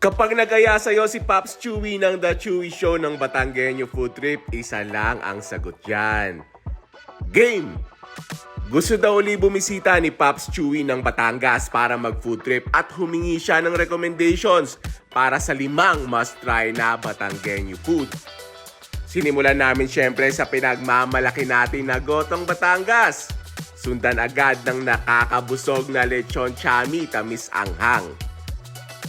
Kapag nagaya sa'yo si Pops Chewy ng The Chewy Show ng Batanggenyo Food Trip, isa lang ang sagot dyan. Game! Gusto daw uli bumisita ni Pops Chewy ng Batangas para mag-food trip at humingi siya ng recommendations para sa 5 must-try na Batanggenyo food. Sinimulan namin syempre sa pinagmamalaki natin na Gotong Batangas. Sundan agad ng nakakabusog na lechon chami tamis anghang.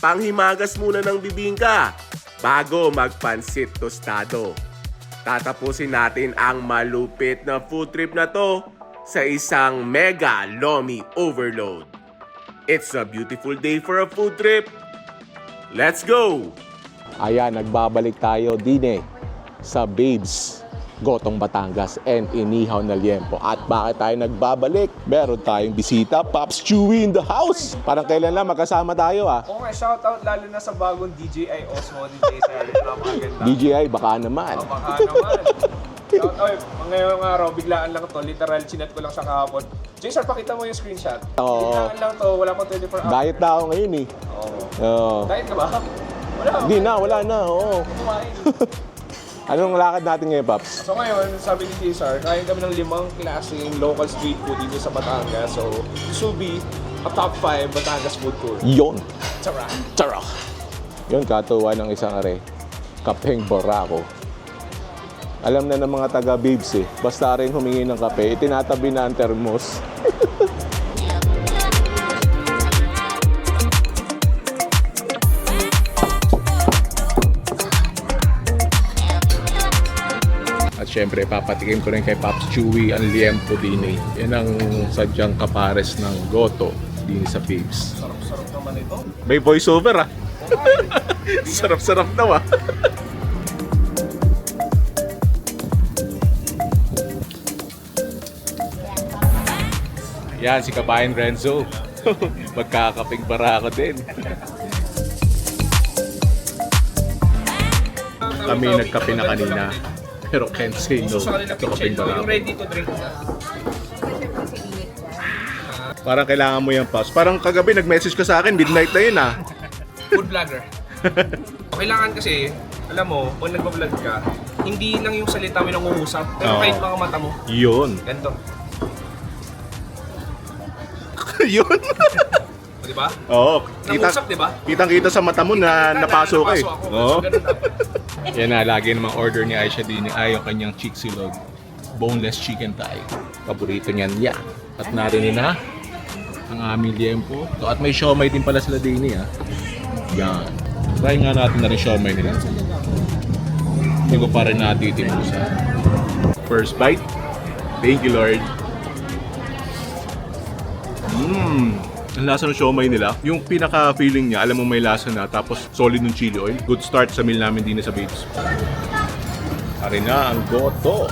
Panghimagas muna ng bibingka bago magpansit tostado. Tatapusin natin ang malupit na food trip na to sa isang mega lomi overload. It's a beautiful day for a food trip. Let's go! Ayan, nagbabalik tayo din sa Babes Gotong Batangas and Inihaw na Liempo. At bakit tayo nagbabalik? Meron tayong bisita, Pops Chewy in the house. Parang kailan lang magkasama tayo Okay, shoutout lalo na sa bagong DJI Osmo DJ sa napakaganda. DJI, baka naman. Baka naman. Shoutout, ngayong araw, biglaan lang to. Literal, chinat ko lang siya kahapon. Jason, pakita mo yung screenshot. Oo. Biglaan lang to, wala pang 24 hours. Diet na ako ngayon Oo. Diet ka ba? Wala. Hindi na, wala na. Oo. Kumain. Anong lakad natin ngayon, Pops? So ngayon, sabi ni Cesar, kain kami ng 5 klaseng local street food dito sa Batangas. So, this will be a top 5 Batangas food tour. Yon. Tara! Tara! Yun, katuwa ng isang kapeng borako. Alam na ng mga taga-Babes basta rin humingi ng kape, itinatabi na ang termos. At syempre, papatikim ko rin kay Pops Chewy ang liempo din Yan ang sadyang kapares ng goto din sa Babes. Sarap-sarap naman ito. May voiceover Sarap-sarap daw Yan, si Kabayan Renzo. Magkakaping barako din. Kami nagkape na kanina. Pero can't say no. So sa kanila Kaping yung barako. ready to drink na. Parang kailangan mo yung pass. Parang kagabi nag-message ka sa akin, midnight na yun Food vlogger. Kailangan kasi, alam mo, pag nagpa-vlog ka, hindi lang yung salita mo nangungusap, pero kahit mga mata mo. Yun. Ganito. Yun. O, di ba? Oo. Nangusap, di ba? Kitang-kita sa mata mo na napasok ka Napasok ako. Oo. So, ganun dapat. Yan na, lagi namang order ni Aisha din ay yung kanyang chick silog. Boneless chicken thigh. Paborito niyan yan. At narinig na ang aming liempo. So, at may siomay din pala sila din Yan. Try nga natin na rin siomay nila. Hindi ko pa rin natitimusan. First bite. Thank you, Lord. Ang lasa ng siomay nila, yung pinaka-feeling niya, alam mo may lasa na, tapos solid ng chili oil. Good start sa meal namin din sa Babes. Ari na ang goto.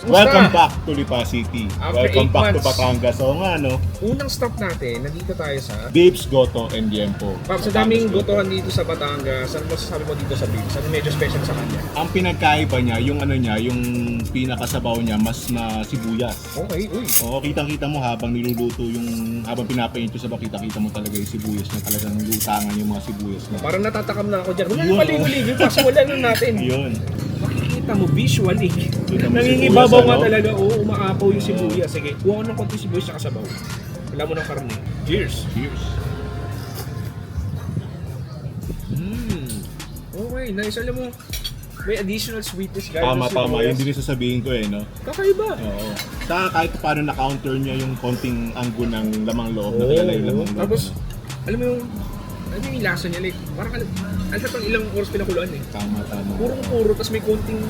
Welcome back to Lipa City. After Welcome 8 back to months. Batangas. Oo nga, no? Unang stop natin, nandito tayo sa... Babes, Goto, and Liempo. Sa daming gotohan dito sa Batangas, ano masasabi mo dito sa Babes? Ano medyo special sa kanya? Ang pinagkaiba niya, yung pinakasabaw niya, mas na sibuyas. Okay, uy. Oo, kitang-kita mo habang niluluto habang pinapaint yung sabaw, kita-kita mo talaga yung sibuyas niya, talagang lutangan yung mga sibuyas niya. Parang natatakam na ako dyan. Wala Yun, yung maligo-ligo, kasi wala nun natin. Yun. Makikita mo visually. Kita mo Nangingibabaw sibuyas, nga ano? talaga. Oo, umaapaw yung sibuyas. Sige, kuha ko ng konti sibuyas sa kasabaw. Wala mo ng karne. Cheers! Cheers. Okay, nice. Alam mo, may additional sweetness guys. Tama, sa tama. sibuyas. Yun din yung sasabihin ko no? Kakaiba. Oo. Saka kahit paano na-counter niya yung konting anggo ng lamang loob na kilala yung lamang loob. Tapos, alam mo yung lasa niya, like, parang alam pang ilang oras pinakuluan Tama. Purong-puro, tapos may konting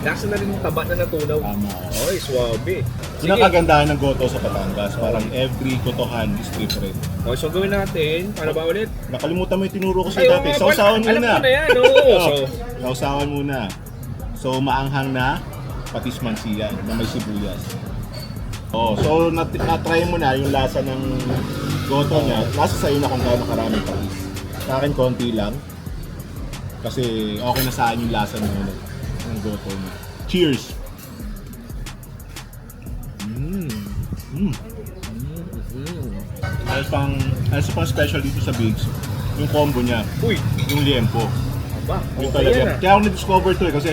lasa na rin yung taba na natunaw. Tama. Okay, suwabe. Yun ang kagandahan ng goto sa Batangas. Parang every gotohan is different. Okay, so gawin natin, para ba ulit? Nakalimutan mo yung tinuro ko Ay, sa'yo oo dati. nga, Sausawan alam muna. ko na yan, oo. So, Sausawan muna. So, maanghang na patis mansiyan na may sibuyas. So na-try mo na yung lasa ng goto niya. Nasa sa'yo na kung gaano karaming patis. Sa akin, konti lang. Kasi okay na sa akin yung lasa ng goto niya. Cheers! Ano pang special dito sa Bigs, yung combo niya, Uy! yung liempo. Aba, Yung okay talaga. yan ah. Kaya ako na-discover to kasi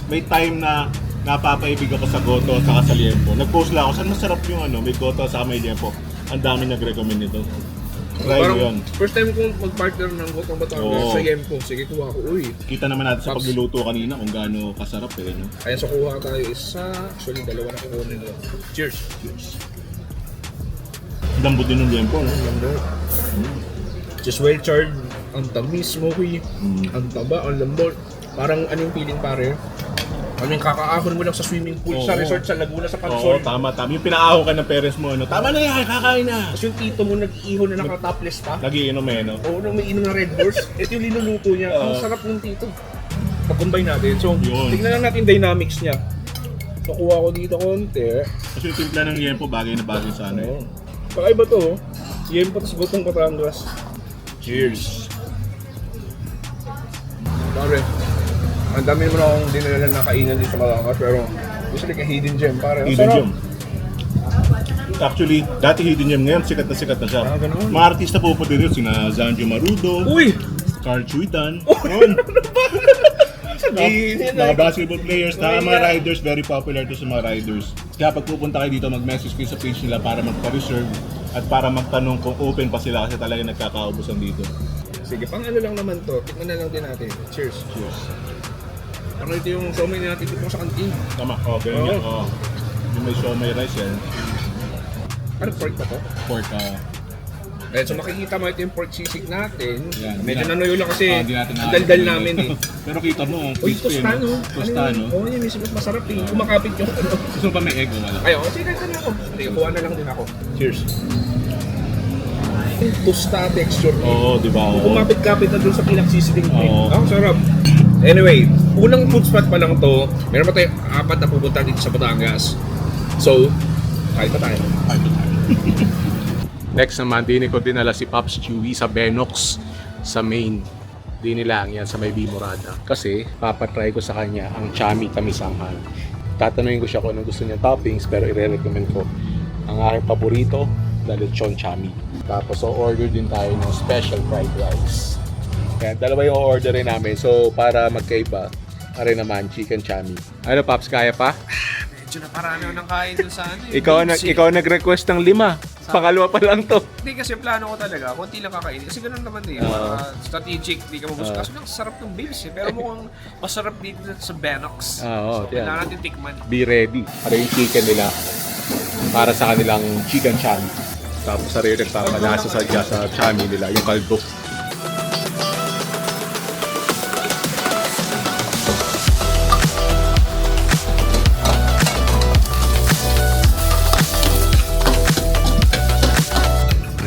may time na napapaibig ako sa goto at saka sa liempo. Nag-post lang ako, saan masarap yung may goto at saka may liempo. Ang dami nag-recommend nito. Try mo yun. First time kong mag-partner ng Gotong Batangas Oo. sa Yempo. Sige, kuha ko. Uy! Kita naman natin sa Pops. pagluluto kanina kung gaano kasarap no? Ayan, so kuha tayo isa. Actually, dalawa na kukunin ko. Cheers! Cheers. Lambot din ng liempo, no? Just well charred. Ang tamis, smoky. Mm. Ang taba, ang lambot. Parang anong feeling pare? Ano yung kakaahon mo lang sa swimming pool sa Oo. resort sa Laguna sa Oo, Pansol. tama. Yung pinaaho ka ng parents mo, tama na yan, kakain na. Tapos yung tito mo nag-iiho na naka-topless pa. Nagiinom no? Oo, nung may inom ng Red Horse. Ito yung linuluto niya. Ang Oo. sarap ng tito. Pag-combine natin. So, Yun. tignan lang natin dynamics niya. So, kuha ko dito konti. Kasi yung timpla ng liempo, bagay na bagay sa Ano? Kakaiba to, oh. Yempo tas Gotong Batangas. Cheers! Pare, ang dami naman akong dinala na kainan dito sa Batangas, pero it's like a hidden gem, pare. Ang Hidden sarap. gem. Actually, dati hidden gem, ngayon sikat na siya. Ah, ganun. Mga artista po din yun, sina Zanjo Marudo, Uy! Carl Chuitan, yun. Sabihin Mga na. basketball players, Oh, mga yeah. riders, very popular to sa mga riders. Kaya pag pupunta kayo dito, mag-message kayo sa page nila para magpa-reserve at para magtanong kung open pa sila kasi talaga nagkakaubusan dito. Sige, pang ano lang naman to. Tikman na lang din natin. Cheers. Cheers. Ano ito yung somay na natin dito sa kantin. Tama, okay Oo. yan. Oh. Yung may siomay rice yan, Ano pork ba to? pork. Eh, so makikita mo ito yung pork sisig natin. Yan. Medyo nanuyo lang kasi Hindi natin ang daldal nakakita. namin eh. Pero kita mo, Uy, crispy, tostano. Tostano. Oo, yun yung mas masarap eh. Kumakapit yung ano. Gusto mo pa may egg o wala? Ayaw, sige, kahit na ako. Sige, kuha na lang din ako. Cheers. Yung tosta texture. Oo, di ba? Oo. Kumapit-kapit na dun sa pinagsisiting ko. Oo. Ang sarap. Anyway, unang food spot pa lang to. Meron pa tayo 4 na pupunta dito sa Batangas. So, kahit pa tayo. Next naman, dini ko dinala si Pops Chewy sa Benox sa main. Dini lang yan sa may Bimorada. Kasi papatry ko sa kanya ang chami tamisanghan. Tatanungin ko siya kung anong gusto niya toppings pero i-recommend ko ang aking paborito na lechon chami. Tapos order din tayo ng special fried rice. Kaya dalawa yung orderin namin. So para magkaiba, pare naman chicken chami. Ano Pops, kaya pa? Medyo na parang ng kain dun sa ano. Ikaw nag-request ng 5. Pangalawa pa lang to. Hindi kasi plano ko talaga, konti lang kakainin. Kasi ganun naman eh, mga strategic, di ka mabusog. Kaso lang, sarap ng bibs eh. Pero mukhang masarap dito sa Benox. Oo, So, yan. kailangan natin tikman. Be ready. Para yung chicken nila para sa kanilang chicken chami. Tapos sa rin nagpapalasa sa chami nila, yung kaldo.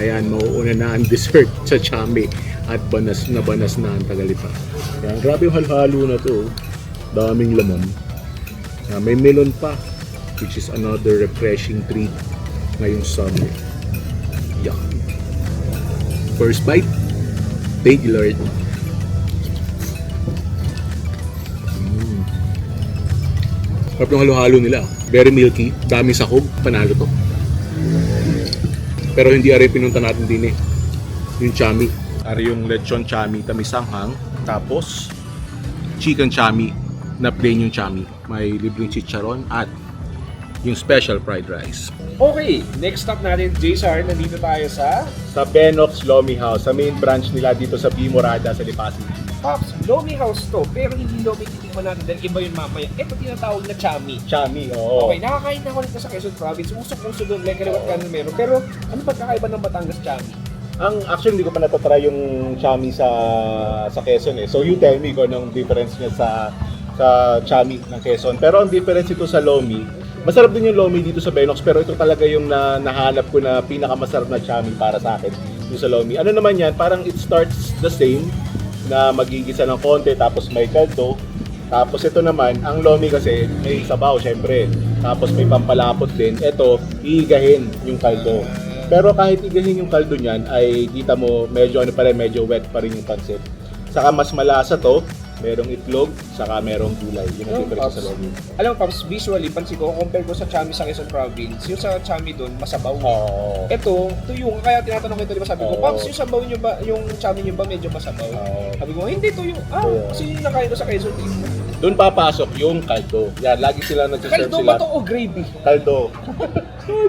Ayan, mauuna na ang dessert sa chami at banas na ang tagalipa. Ayan, grabe yung halo na to. Daming laman. May melon pa, which is another refreshing treat ngayong summer. Yuck. First bite, thank you Lord. Sarap yung halo-halo nila. Very milky, dami sahog, panalo to. Pero hindi ari pinunta natin din eh. Yung chami. Ari yung lechon chami tamisanghang. Tapos, chicken chami na plain yung chami. May libreng chicharon at yung special fried rice. Okay, next stop natin, JSR. Nandito tayo sa Benox Lomi House, sa main branch nila dito sa Bimorada sa Lipasin. Pops. Lomi House to, pero hindi Lomi titikman natin dahil iba yun mamaya. Ito tinatawag na chami. Chami, oo. Okay, nakakain na ako nito sa Quezon Province. Usok-usok doon, like kaliwat ka na meron. Pero ano pagkakaiba ng Batangas chami? Actually, hindi ko pa natatry yung chami sa Quezon eh. So you tell me kung anong difference niya sa chami ng Quezon. Pero ang difference ito sa Lomi, masarap din yung Lomi dito sa Benox, pero ito talaga yung nahanap ko na pinakamasarap na chami para sa akin dito sa Lomi. Ano naman yan, parang it starts the same, na magigisa ng konti, tapos may kaldo. Tapos ito naman, ang Lomi kasi may sabaw syempre. Tapos may pampalapot din. Ito, iigahin yung kaldo. Pero kahit igahin yung kaldo niyan, ay kita mo medyo ano pa rin, medyo wet pa rin yung pancit. Saka mas malasa to, Merong itlog, saka merong gulay. Yun ang difference sa loob. Alam mo, Pops, visually, pansin ko, compare ko sa chami sa Quezon Province, yung sa chami doon, masabaw. Oo. Ito yung, kaya tinatanong kita, di ba, sabi ko, Oo. Pops, yung sabaw nyo ba, yung chami nyo ba medyo masabaw? Oo. Sabi ko, hindi to yung, Oo. kasi yung nakain ko sa Quezon, Doon papasok yung kaldo. Yan, lagi sila nagsiserve kaldo sila. ba to o gravy? Kaldo.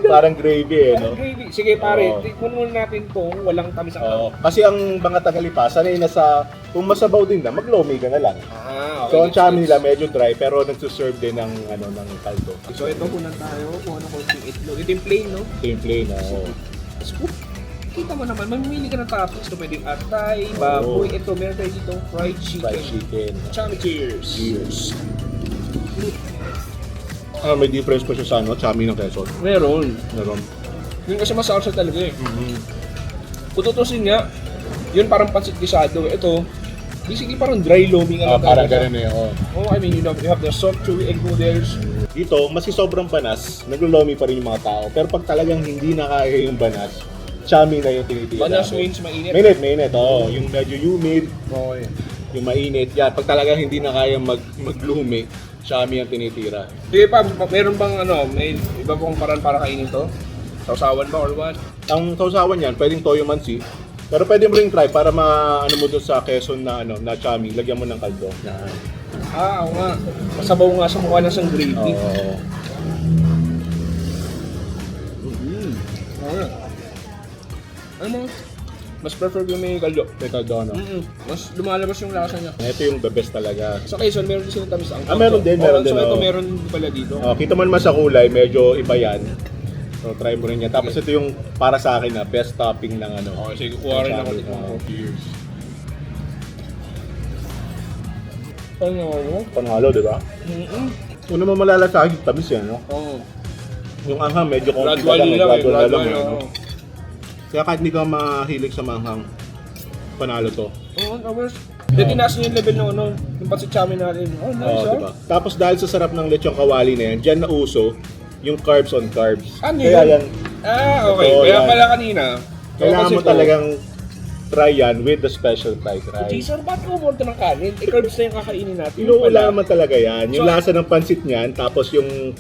Parang gravy no? Gravy. Sige pare, Oo. tikman muna natin tong walang tamis ang Oo. Kasi ang mga Tagalipa, sanay na sa, kung masabaw din na, maglomi ka na lang. Ah, okay. So ang chami nila medyo dry, pero nagsiserve din ng, ng kaldo. So ito, kunan tayo kung ano konting itlog. Ito yung plain, no? Ito yung plain, oo. Scoop. Kita mo naman, mamimili ka ng toppings. Ito pwedeng atay, baboy. Ito, meron tayo dito fried chicken. Fried chicken. Chami cheers. Cheers. May difference pa siya sa chami ng Quezon. Meron. Meron. Yun kasi masarap siya talaga eh. Kung tutusin nga, yun parang pansit gisado. Ito, basically parang dry lomi nga lang Parang talaga. ganun eh, Oh, I mean, you have the soft chewy egg noodles. Dito, maski sobrang banas, naglulomi pa rin yung mga tao. Pero pag talagang hindi na kaya yung banas, chami na yung tinitira. Banas means mainit. Mainit, oo. Yung medyo humid, Okay. yung mainit. Yan, pag talagang hindi na kaya maglumi, chami ang tinitira. Sige pa, meron bang may iba pong paraan para kainin to? Sausawan ba or what? Ang sausawan yan, pwedeng toyo mansi. Pero pwede mo rin try para maano mo doon sa Quezon na na chami, lagyan mo ng kaldo. Oo nga. Masabaw nga sa mukha ng gravy. Oo. Okay. Ano mo? Mas prefer ko may kaldo. May kaldo, no? Mas lumalabas yung lasa niya. Ito yung the best talaga. Sa Quezon, meron din silang tamis ang Meron din, meron din, So ito oo. meron pala dito. Kita mo naman sa kulay, medyo iba yan. So try mo rin yan. Tapos ito yung para sa akin na best topping ng Okay, sige, kuha rin ako dito. Cheers. Ano? Panalo, di ba? Una mo malalasagin yung tamis yan, no? Oo. Yung anghang medyo konti Gradually lang eh. gradual Gradually lang, lang. no? Kaya kahit hindi ka mahilig sa manghang, panalo to. Oo, tapos. Hindi, tinaas niyo yung level ng yung pansit chami natin. Oh, nice, Oo, diba? Tapos dahil sa sarap ng lechong kawali na yan, dyan na uso yung carbs on carbs. Ano Kaya yun? yan, Okay. Oo, Kaya yan. pala kanina. kailangan mo talagang try yan with the special fried rice. Jason, ba't umorder ng kanin? Carbs na yung kakainin natin. Inuula naman talaga yan. Yung So- lasa ng pansit niyan, tapos yung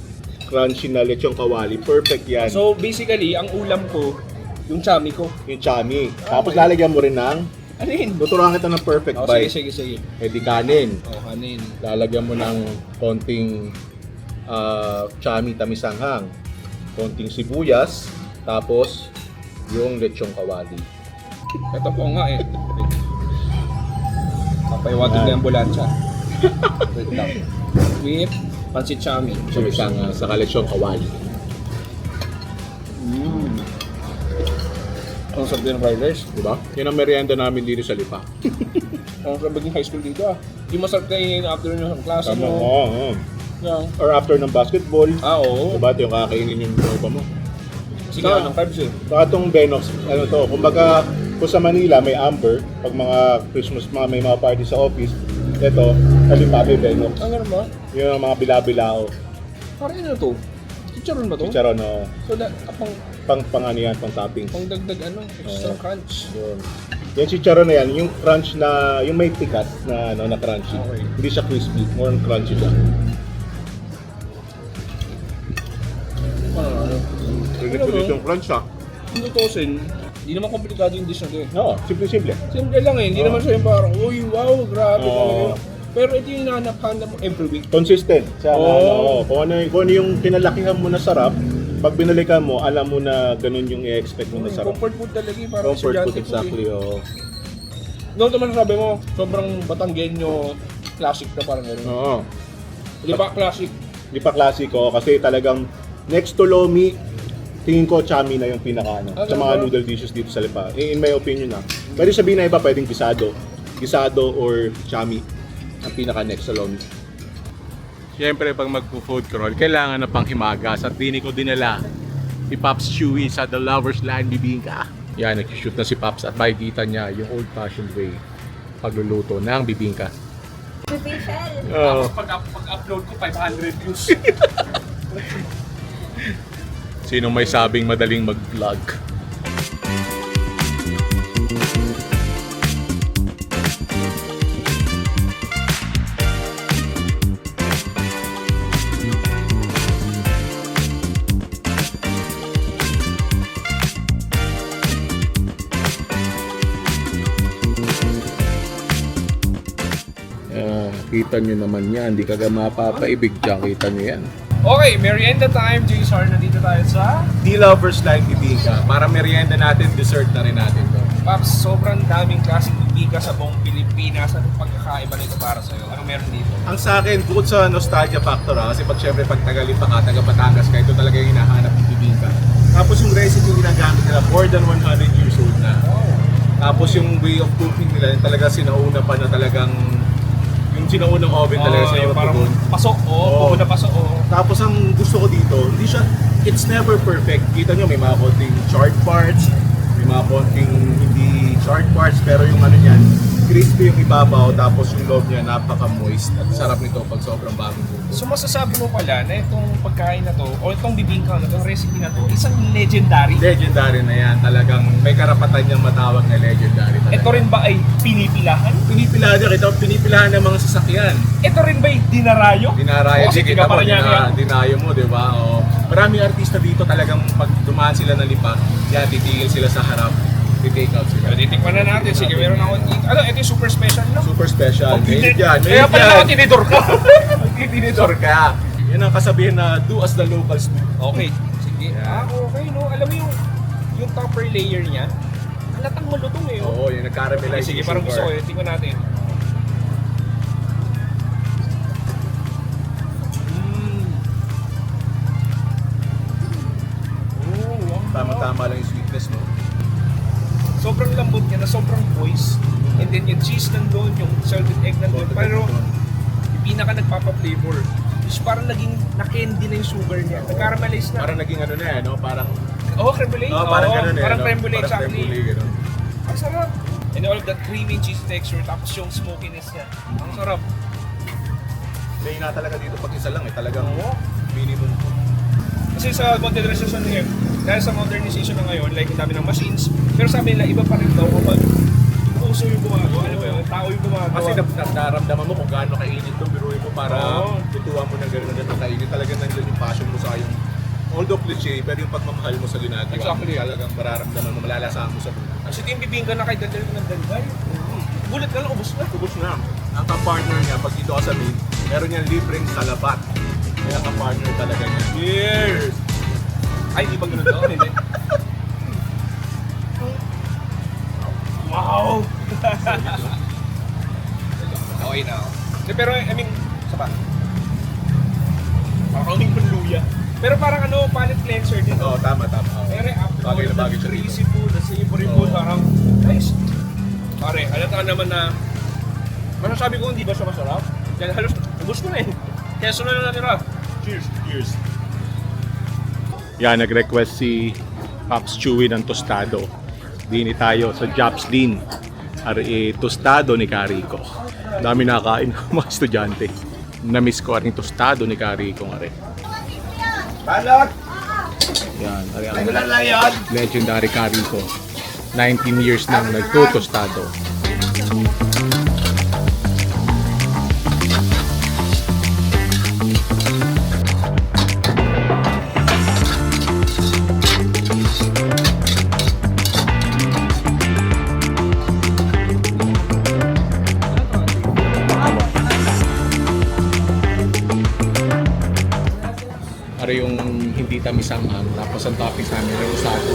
crunchy na lechong kawali, perfect yan. So, basically, ang ulam ko, yung chami ko. Yung chami. Tapos lalagyan mo rin ng, Ano yun? tuturuan kita ng perfect Oh, bite. sige. Eh di kanin. Oh, kanin. Lalagyan mo ng konting chami tamisanghang, konting sibuyas, tapos yung lechong kawali. Ito po nga eh. Papayawagin na yung ambulansya. Wait lang. With pansit chami. Tamisang sa lechong kawali. Ang sarap din ng fried rice. Diba? Yan ang merienda namin dito sa Lipa. Ang sarap din high school dito ah. Di masarap kainin after nyo sa klase Tama, mo. oo. Yeah. Or after ng basketball, Oo. diba? Ito yung kakainin yung tropa mo. Sige nga, ng carbs eh. Saka itong Benox, ano to, kumbaga kung sa Manila may Amber, pag mga Christmas may mga party sa office, ito, sa Lipa may Benox. Ang ganun ba? Yun ang mga bilabilao. Parang ano to? Chicharon ba to? Chicharon, no? So, Pang ano yan, pang toppings. pang dagdag extra Oo. crunch. Yun. Yung chicharon na yan, yung crunch na, yung may tikat na, na crunchy. Okay. Hindi siya crispy, more on crunchy siya. Ano? Ulit yung crunch siya. Kung tutusin, hindi naman komplikado yung dish na to eh. Oo, simple-simple. Simple lang eh, hindi Oo. naman siya yung parang, uy, wow, grabe Oo. talaga yun. Pero ito yung hinahanap-hanap mo every week. Consistent. Siya, Oo. kung ano yung kinalakihan mo na sarap, pag binalikan mo, alam mo na ganun yung i-expect mo na sarap. Comfort food talaga eh, parang Comfort food, estudyante exactly. Oo. Noon naman sabi mo, sobrang Batanggenyo classic na parang gano'n. Oo. Di ba classic? Di pa klasiko kasi talagang next to Lomi, tingin ko chami na yung pinaka ano, sa mga noodle dishes dito sa Lipa. In my opinion pwede sabihin na iba, pwedeng gisado or chami ang pinaka next sa Lomi. Siyempre, pag magpo-food crawl, kailangan na pang himagas at dini ko dinala si Pops Chewy sa The Lover's Land Bibingka. Yan, nag-shoot na si Pops at makikita niya yung old-fashioned way pagluluto ng bibingka. Oo. Pag-upload ko, 500 views. Sinong may sabing madaling mag-vlog? Kita nyo naman yan, hindi ka mapapaibig dyan, kita nyo yan. Okay, merienda time. JSR, nandito tayo sa The Lover's Line Bibingka. Para merienda natin, dessert na rin natin to. Paps. Sobrang daming klaseng bibingka sa buong Pilipinas. Anong pagkakaiba nito para sa'yo? Anong meron dito? Ang sa akin, bukod sa nostalgia factor kasi syempre pag Tagalipa ka, taga Batangas ka, ito talaga yung hinahanap ng bibingka. Tapos yung recipe yung ginagamit nila, more than 100 years old na. Tapos yung way of cooking nila, yung talaga sinauna pa na talagang yung sinaunang oven talaga sa yung parang pugon. pasok, pugo na pasok, Tapos ang gusto ko dito, hindi siya, it's never perfect. Kita nyo, may mga konting charred parts, may mga konting hindi charred parts, pero yung ano niyan, crispy yung ibabaw, tapos yung loob niya napaka-moist at sarap nito pag sobrang bagong buko. So masasabi mo pala na itong pagkain na to, o itong bibingka na itong recipe na to, isang legendary. Legendary na yan, talagang may karapatan niyang matawag na legendary talaga. Ito rin ba ay pinipilahan? Pinipilahan niya, kita pinipilahan ng mga sasakyan. Ito rin ba ay dinarayo? Dinaraya, Kasi kita mo, Paranaque. dinayo mo, di ba? O, maraming artista dito talagang pag dumaan sila ng lipa, yan, titigil sila sa harap, ti-take out sila. Titikman na natin. Sige, meron ako dito. Ano, ito yung super special, no? Super special. Mainit yan, Kaya mainit pala yan. ako tinidor ka. Tinidor ka. Yan ang kasabihin na do as the locals do. Okay. Sige. Okay, no? Alam mo yung topper layer niya, halatang malutong eh. Oh. Oo, yung nag-caramelize. Sige, parang gusto ko yun. Tingnan natin. Tama-tama lang yung sweetness, no? Sobrang lambot niya na sobrang moist. And then yung cheese nandun, yung salted egg nandun. Pero yung pinaka nagpapa-flavor is parang naging na-candy na yung sugar niya. Nag-caramelize na. Parang naging ano na yan, no? Parang, Creme brulee. parang ganun eh. Parang no? creme brulee, Parang creme exactly. brulee, ganun. Ang sarap. And all of that creamy cheese texture, tapos yung smokiness niya. Ang sarap. May na talaga dito pag isa lang eh, talagang Oo. minimum. Kasi sa modernization ngayon, dahil sa modernization na ngayon, like ang dami ng machines, pero sabi nila, iba pa rin daw kapag puso yung gumagawa, ano ba yun, tao yung gumagawa. Kasi nararamdaman mo kung gaano kainit itong biruin mo para Oo. tutuwa mo ng gano'n na kainit. Talagang nandiyan yung passion mo sa yung although cliche, pero yung pagmamahal mo sa ginagawa. Exactly. Talagang mararamdaman mo, malalasahan mo sa buhay. Kasi ito yung bibingka na kay Dadal ng Dalbay. Gulat ka lang, ubos na. Ubus na. Ang ka-partner niya, pag dito ka sa meet, meron niyang libreng salabat. Kaya ka-partner talaga niya. Cheers! Ay, di ba ganun daw? Hindi. Wow! Okay na ako. Pero, I mean, isa pa. Parang kaming luya. Pero parang ano, palate cleanser din. Oo, tama. Pero after Bagay na all, bagay the siya dito. greasy food, the savory food, parang nice. Pare, halata naman na masasabi ko hindi ba siya masarap? Dahil halos ubos ko na eh. Kaya sunod na natin, cheers! Cheers! Yan, nag-request si Pops Chewy ng tostado. Dini tayo sa Jopslin. Tostado ni Carico. Dami nakakain ng mga estudyante. Na-miss ko rin tostado ni Carico nga rin. Balot! Yan, Ay, wala lang yan! legendary Carico. 19 years nang nagtutostado. Ano yung hindi tamis ang tapos ang toppings namin ay usado.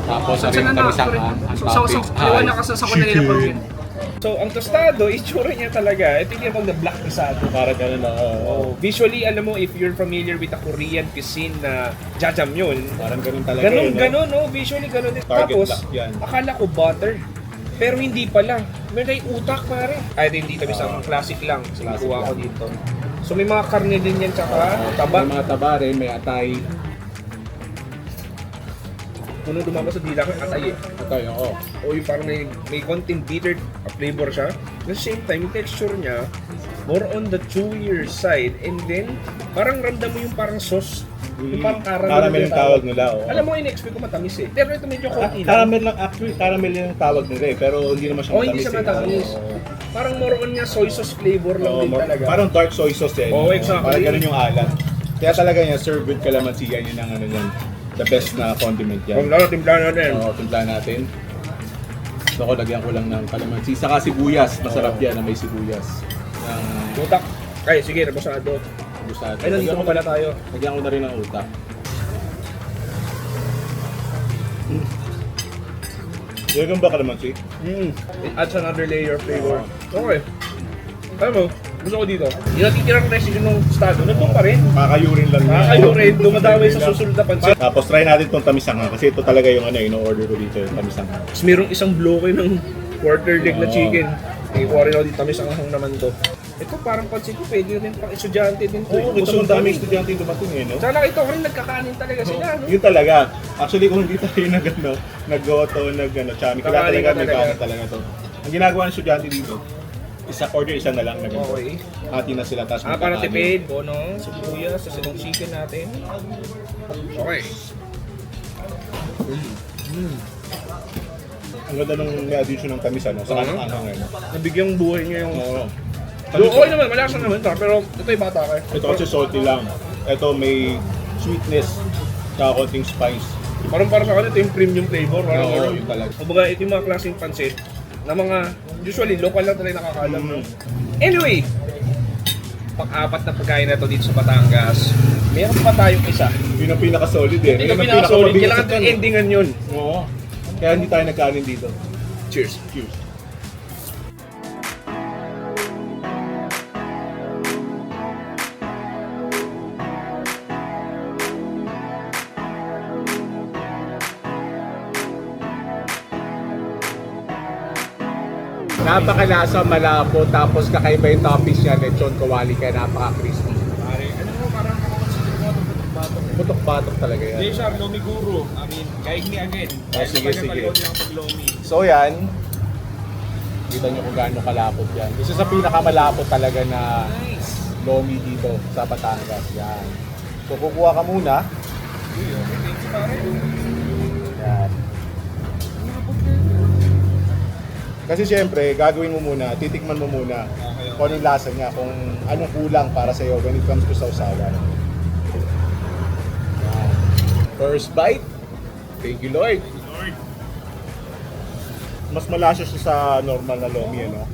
Tapos ano yung tamis ang toppings Iwan na kasi sa kanila chicken. pag So, ang tostado, itsura niya talaga. Ito yung pag na-black tostado. Para gano'n na. Oh, visually, alam mo, if you're familiar with the Korean cuisine na jajangmyeon, Parang gano'n talaga. ganun, yun, no? ganun, no? Visually, ganun. Target Tapos, black yan. akala ko butter. Pero hindi pala. Meron tayong utak, pare. Ay, hindi tabi sa classic lang. So, Classic nakuha ko lang. dito. So, may mga karne din yan, tsaka taba. May mga taba rin, may atay. Puno dumama sa dila ko, atay eh. Atay, oo. O yung parang may konting bitter flavor siya. At the same time, yung texture niya, more on the chewier side. And then, parang ramdam mo yung parang sauce. Yung parang caramel. Caramel yung tawag nila, oo. Alam mo, in-expect ko matamis eh. Pero ito medyo konti lang. Caramel lang, actually, caramel yung tawag nila eh. Pero hindi naman siya Oh, matamis. hindi siya eh. matamis. Oo. Parang more on nga soy sauce flavor lang Oo, din talaga. Parang dark soy sauce eh. Oo, exactly. Parang ganun yung alat. Kaya talaga yan, serve with calamansi yan yung ano yan. The best na condiment yan. Kung lalo, timpla natin. Oo, timpla natin. So ako lagyan ko lang ng kalamansi. Saka sibuyas. Masarap yan na may sibuyas. Utak. Ay, sige, nabasado. Busado. Ay, nandito pa pala tayo. Lagyan ko na rin ng utak. Lagyan ba kalamansi? It adds another layer of flavor. Okay. Alam mo, gusto ko dito. Yung natitirang residue ng estado, nandun pa rin. Kakayurin lang niya. Kayo rin, dumadamay sa susunod na pansit. Tapos try natin itong tamisanga kasi ito talaga yung ano, ino-order ko dito yung tamisanga. Tapos mayroong isang bloke ng quarter leg na Oo. chicken. Ikuha rin ako dito, tamis ang ahang naman to. Ito parang pansit ko, pwede rin pang estudyante din to. Oo, kita mo ang daming estudyante yung dumating eh, no? Sana nakita ko rin nagkakanin talaga sila, no? Yun talaga. Actually, kung hindi tayo nag-goto, chami, kaya Kakanin talaga ka may talaga. kanin talaga to. Ang ginagawa ng estudyante dito, order isa na lang na ganito. Okay. Hati na sila, tapos Parang magkakanin. tipid, bono, sibuyas, sa silang chicken natin. Okay. Ang ganda nung may addition ng tamis, ano? Sa anghang ngayon. Nabigyang buhay niyo yung... Oo. Okay naman, malasa naman to. Pero ito yung bata ka. Ito kasi salty lang. Ito may sweetness, tsaka konting spice. Parang para sa akin, ito yung premium flavor. Parang Oo, ano. yun talaga. Kumbaga, ito yung mga klaseng pansit na mga, usually, local lang talaga nakakalam. No? Mm. Anyway, pang-apat na pagkain na to dito sa Batangas, meron pa tayong isa. Yun ang pinaka-solid eh. Hindi ka Yun ang pinaka-solid, pinaka-mabigat kailangan sa itong tiyan. endingan yun. Oo. Kaya hindi tayo nagkanin dito. Cheers. Cheers. Napakalasa, malabo, tapos kakaiba yung toppings niya, lechon, kawali, kaya napaka-crispy. Pare, ano mo, parang makakonsider mo ito batok. Putok-batok talaga yan. Hindi siya, Lomi Guru. I mean, kaig me again. sige, sige. Pagkakaliwan lang pag Lomi. So yan, kita nyo kung gaano kalapot yan. Isa sa pinakamalapot talaga na Nice. lomi dito sa Batangas. Yan. So kukuha ka muna. Uy, okay, thank you pare. Yan. Kasi siyempre, gagawin mo muna, titikman mo muna Okay, kung anong lasa niya, kung anong kulang para sa'yo when it comes to sausawan. Yan. First bite. Thank you, Lord. Lord. Mas malasa siya sa normal na lomi, ano?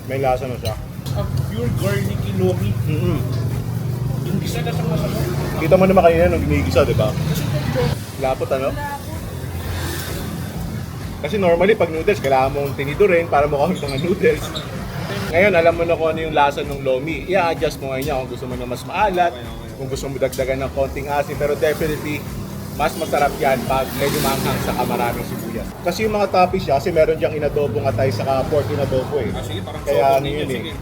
May lasa na siya. A pure garlicky Lomi. Yung gisa na sa masarap. Kita mo naman kanina nung ginigisa, di ba? Lapot, ano? Kasi normally pag noodles, kailangan mong tinidurin para mukha kang mga noodles. Ngayon, alam mo na kung ano yung lasa ng lomi. I-adjust mo ngayon niya kung gusto mo na mas maalat, kung gusto mo dagdagan ng konting asin. Pero definitely, mas masarap yan pag medyo maanghang saka maraming sibuyas. Kasi yung mga toppings niya, kasi meron diyang inadobong atay saka pork inadobo eh. Sige, parang Kaya soto ano din yun yan, eh. sige.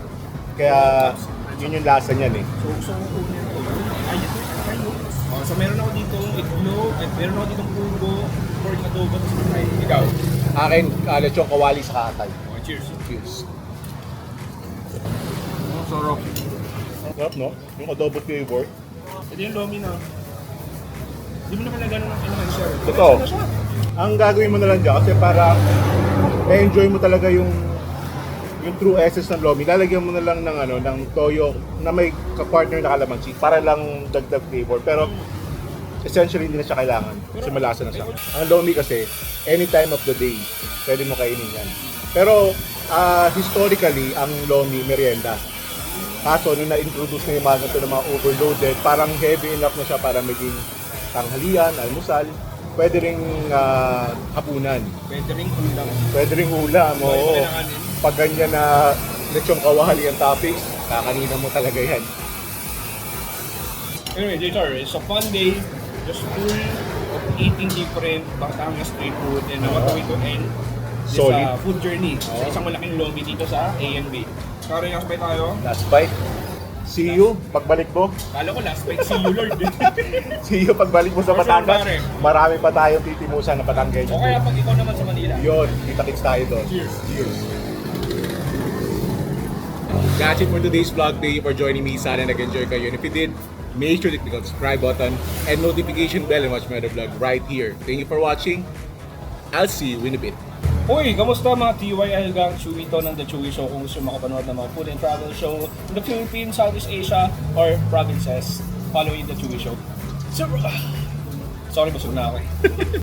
Kaya yun yung lasa niyan eh. So, gusto ko kunin ito. Ay, ito. So, meron ako dito itlog, at meron ako dito pugo, pork adobo, tapos patay. Ikaw. Akin, lechong kawali sa katay. Oh, cheers. Cheers. Sarap. Sarap, no? Yung adobo flavor. Ito yung Lomi na. Hindi mo naman na gano'n ang kailangan siya. Totoo. Ano siya? Ang gagawin mo na lang dyan kasi para ma-enjoy mo talaga yung true essence ng lomi. Lalagyan mo na lang ng ano ng toyo na may ka-partner na kalamansi para lang dagdag flavor. Pero essentially hindi na siya kailangan kasi malasa na siya. Ang lomi kasi any time of the day pwede mo kainin yan. Pero historically ang lomi merienda. Kaso nung na-introduce na yung mga ganito ng mga overloaded, parang heavy enough na siya para maging tanghalian, almusal, pwede ring hapunan. Pwede rin kulang. Pwede ring ulam, Pwede oo. rin ang kanin. Pag ganyan na lechong kawali ang toppings, kakanina mo talaga yan. Anyway, JR, it's a fun day. Just full of eating different Batangas street food and what way to end this Solid. food journey sa isang malaking lobby dito sa A&B. Sorry, nakasabay tayo. Last bite. See you, pagbalik mo. Kala ko last week, see you Lord. See you, pagbalik mo sa For sure, Batangas. pare. Marami pa tayong titimusan na Batanggenyo. O kaya pag ikaw naman sa Manila. Yun, kita-kits tayo doon. Cheers. Cheers. That's it for today's vlog. Thank you for joining me. Sana nag-enjoy kayo. And if you did, make sure to click on the subscribe button and notification bell and watch my other vlog right here. Thank you for watching. I'll see you in a bit. Uy, kamusta mga TYL gang? Chewy to ng The Chewy Show. Kung gusto makapanood ng mga food and travel show in the Philippines, Southeast Asia, or provinces, following The Chewy Show. Sorry, busog na ako eh.